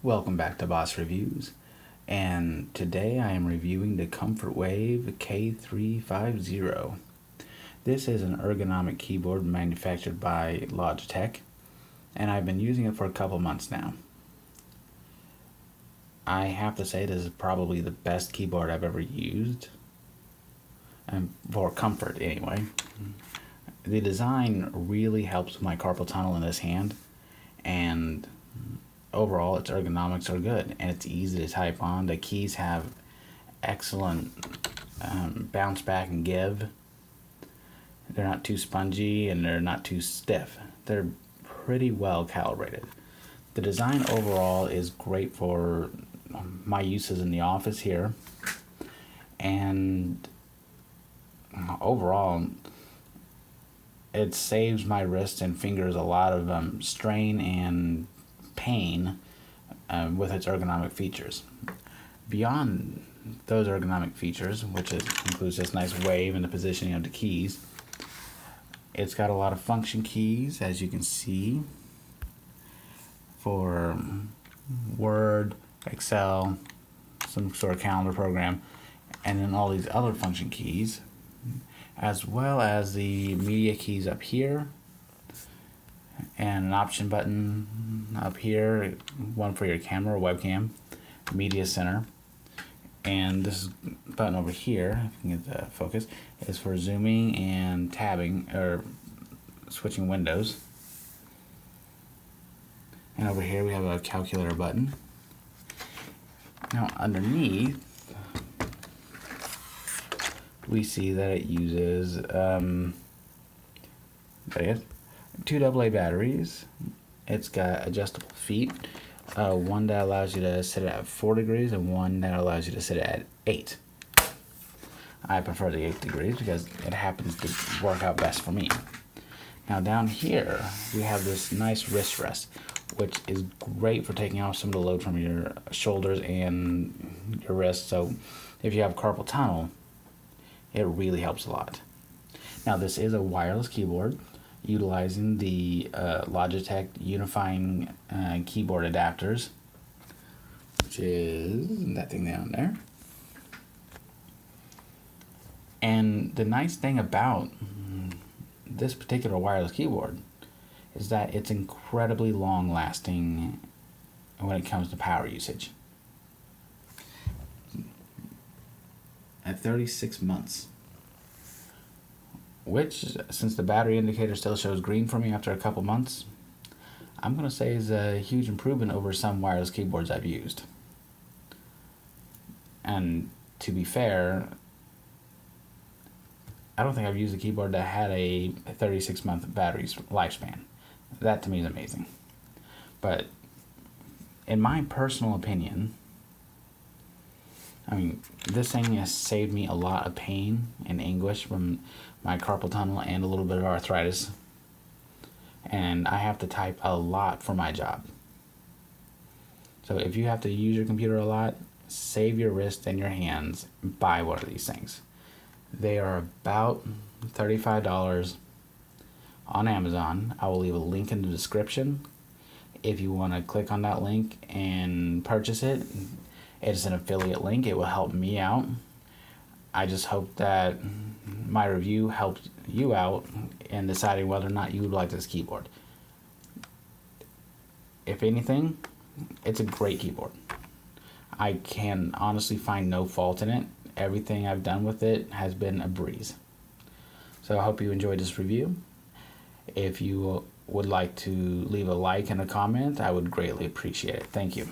Welcome back to Boss Reviews, and today I am reviewing the Comfort Wave K350. This is an ergonomic keyboard manufactured by Logitech, and I've been using it for a couple months now. I have to say this is probably the best keyboard I've ever used, and for comfort anyway. The design really helps my carpal tunnel in this hand, and overall its ergonomics are good, and it's easy to type on. The keys have excellent bounce back and give. They're not too spongy and they're not too stiff. They're pretty well calibrated. The design overall is great for my uses in the office here, and overall it saves my wrists and fingers a lot of strain and pain with its ergonomic features. Beyond those ergonomic features, which includes this nice wave and the positioning of the keys, it's got a lot of function keys, as you can see, for Word, Excel, some sort of calendar program, and then all these other function keys, as well as the media keys up here, and an option button up here, one for your camera or webcam, media center, and this button over here, if you can get the focus, is for zooming and tabbing or switching windows. And over here we have a calculator button. Now underneath we see that it uses two AA batteries. It's got adjustable feet, one that allows you to sit at 4 degrees and one that allows you to sit at 8. I prefer the 8 degrees because it happens to work out best for me. Now down here we have this nice wrist rest, which is great for taking off some of the load from your shoulders and your wrists. So if you have carpal tunnel, it really helps a lot. Now this is a wireless keyboard utilizing the Logitech unifying keyboard adapters, which is that thing down there. And the nice thing about this particular wireless keyboard is that it's incredibly long lasting when it comes to power usage. At 36 months, which, since the battery indicator still shows green for me after a couple months, I'm going to say is a huge improvement over some wireless keyboards I've used. And to be fair, I don't think I've used a keyboard that had a 36-month battery lifespan. That to me is amazing. But in my personal opinion, I mean, this thing has saved me a lot of pain and anguish from my carpal tunnel and a little bit of arthritis. And I have to type a lot for my job. So if you have to use your computer a lot, save your wrist and your hands, buy one of these things. They are about $35 on Amazon. I will leave a link in the description if you want to click on that link and purchase it. It's an affiliate link. It will help me out. I just hope that my review helps you out in deciding whether or not you would like this keyboard. If anything, it's a great keyboard. I can honestly find no fault in it. Everything I've done with it has been a breeze. So I hope you enjoyed this review. If you would like to leave a like and a comment, I would greatly appreciate it. Thank you.